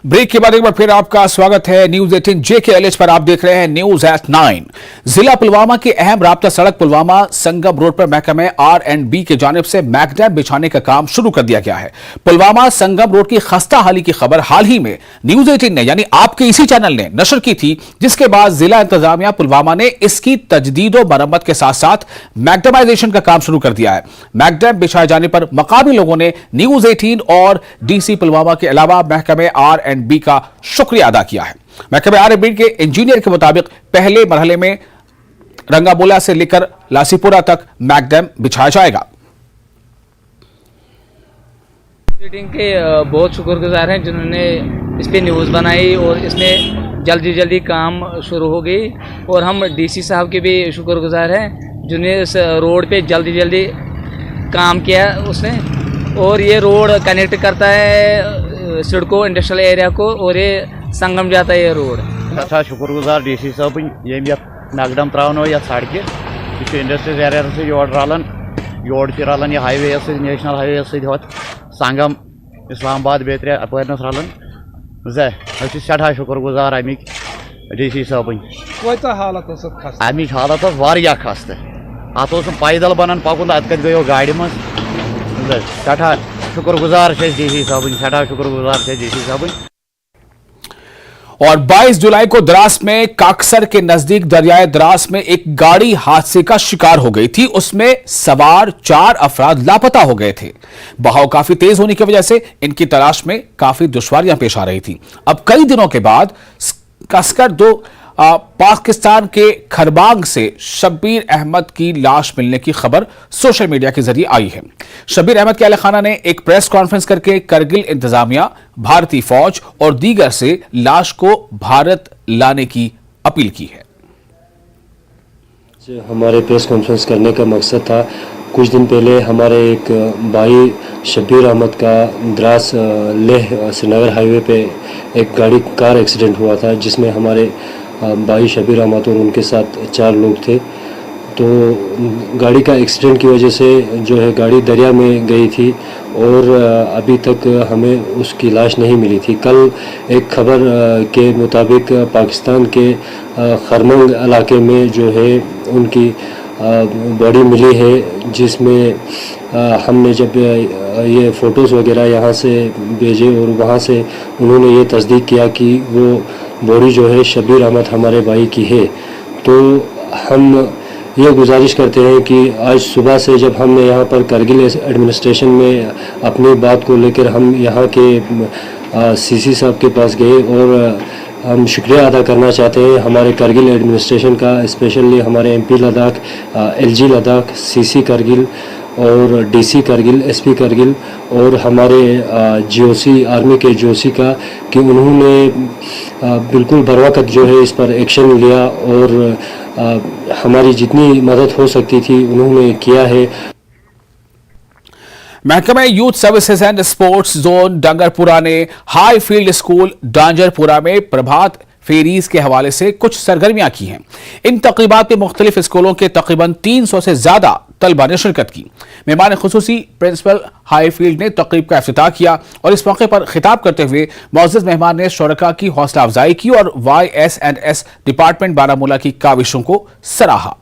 Break के बाद एक बार फिर आपका स्वागत है न्यूज 18 JKLH पर। आप देख रहे हैं न्यूज एट 9। जिला पुलवामा की अहम राब्ता सड़क पुलवामा संगम रोड पर महकमे R&B की जानिब से मैकडैम बिछाने का काम शुरू कर दिया गया है। पुलवामा संगम रोड की खस्ता हाली की खबर हाल ही में न्यूज 18 ने यानी आपके इसी चैनल ने नशर की थी, जिसके बाद जिला इंतजामिया पुलवामा ने इसकी तजदीद और मरम्मत के साथ साथ मैकडेमाइजेशन का काम शुरू कर दिया है। मैकडैम बिछाए जाने पर मकामी लोगों ने न्यूज 18 और DC पुलवामा के अलावा महकमे R&B का शुक्रिया अदा किया है। महकमे R&B के इंजीनियर के मुताबिक पहले मरहले में रंगाबोला से लेकर लासीपुरा तक मैकडैम बिछाया जाएगा। मीटिंग के बहुत शुक्रगुजार हैं जिन्होंने इस पे न्यूज़ बनाई और इसमें जल्दी जल्दी काम शुरू हो गई, और हम DC साहब के भी शुक्रगुजार हैं जिन्होंने इस रोड पे जल्दी जल्दी काम किया उसने। और ये रोड कनेक्ट करता है सिडको इंडस्ट्रियल एरिया को और ये संगम जाता है ये रोड। अच्छा शुक्रगुजार DC साहब ये मैकडैम त्रावन ये सड़क यह इंडस्ट्रियल एरिया से योर रलन योर रलन यह हाईवे नेशनल हाईवे सत संगम इस्लामाबाद बेतरे अपरनस रलन सठा शुक्रगुजार अमिक DC साहब अमिक हालत वारिया खस्त अत पैदल बनन पकुन अत कत गयो गाड़ी मज सठा शुक्रगुजार DC साहब सठा शुक्रगुजार DC साहब। और 22 जुलाई को द्रास में काकसर के नजदीक दरियाए द्रास में एक गाड़ी हादसे का शिकार हो गई थी। उसमें सवार 4 अफराद लापता हो गए थे। बहाव काफी तेज होने की वजह से इनकी तलाश में काफी दुश्वारियां पेश आ रही थी। अब कई दिनों के बाद कसकर पाकिस्तान के खरबांग से शब्बीर अहमद की लाश मिलने की खबर सोशल मीडिया के जरिए आई है। शब्बीर अहमद के अहल खाना ने एक प्रेस कॉन्फ्रेंस करके करगिल इंतजामिया, भारतीय फौज और दीगर से लाश को भारत लाने की अपील की है। हमारे प्रेस कॉन्फ्रेंस करने का मकसद था, कुछ दिन पहले हमारे एक भाई शब्बीर अहमद का द्रास लेह श्रीनगर हाईवे पे एक कार एक्सीडेंट हुआ था, जिसमें हमारे भाई शब्बीर अहमद और उनके साथ 4 लोग थे। तो गाड़ी का एक्सीडेंट की वजह से जो है गाड़ी दरिया में गई थी और अभी तक हमें उसकी लाश नहीं मिली थी। कल एक खबर के मुताबिक पाकिस्तान के खरमंग इलाके में जो है उनकी बॉडी मिली है, जिसमें हमने जब ये फ़ोटोज़ वगैरह यहाँ से भेजे और वहाँ से उन्होंने ये तस्दीक किया कि वो बॉडी जो है शब्बीर अहमद हमारे भाई की है। तो हम ये गुजारिश करते हैं कि आज सुबह से जब हमने यहाँ पर करगिल एडमिनिस्ट्रेशन में अपनी बात को लेकर हम यहाँ के CC साहब के पास गए और हम शुक्रिया अदा करना चाहते हैं हमारे करगिल एडमिनिस्ट्रेशन का, स्पेशली हमारे MP Ladakh, LG Ladakh, CC Kargil और DC करगिल, SP करगिल और हमारे GOC आर्मी के GOC का, कि उन्होंने बिल्कुल बर वक्त जो है इस पर एक्शन लिया और हमारी जितनी मदद हो सकती थी उन्होंने किया है। महकमा youth services and sports zone Dangarpura ने हाई फील्ड स्कूल डांजरपुरा में प्रभात फेरीज के हवाले से कुछ सरगर्मियां की हैं। इन तकरीबात में मुख्तलिफ स्कूलों के तकरीबन 300 से ज्यादा तलबा ने शिरकत की। मेहमान खुसूसी प्रिंसिपल हाई फील्ड ने तकरीब का इफ्तिताह किया और इस मौके पर खिताब करते हुए मुअज़्ज़ज़ मेहमान ने शुरका की हौसला अफजाई की और YS&S डिपार्टमेंट बारामूला की काविशों को सराहा।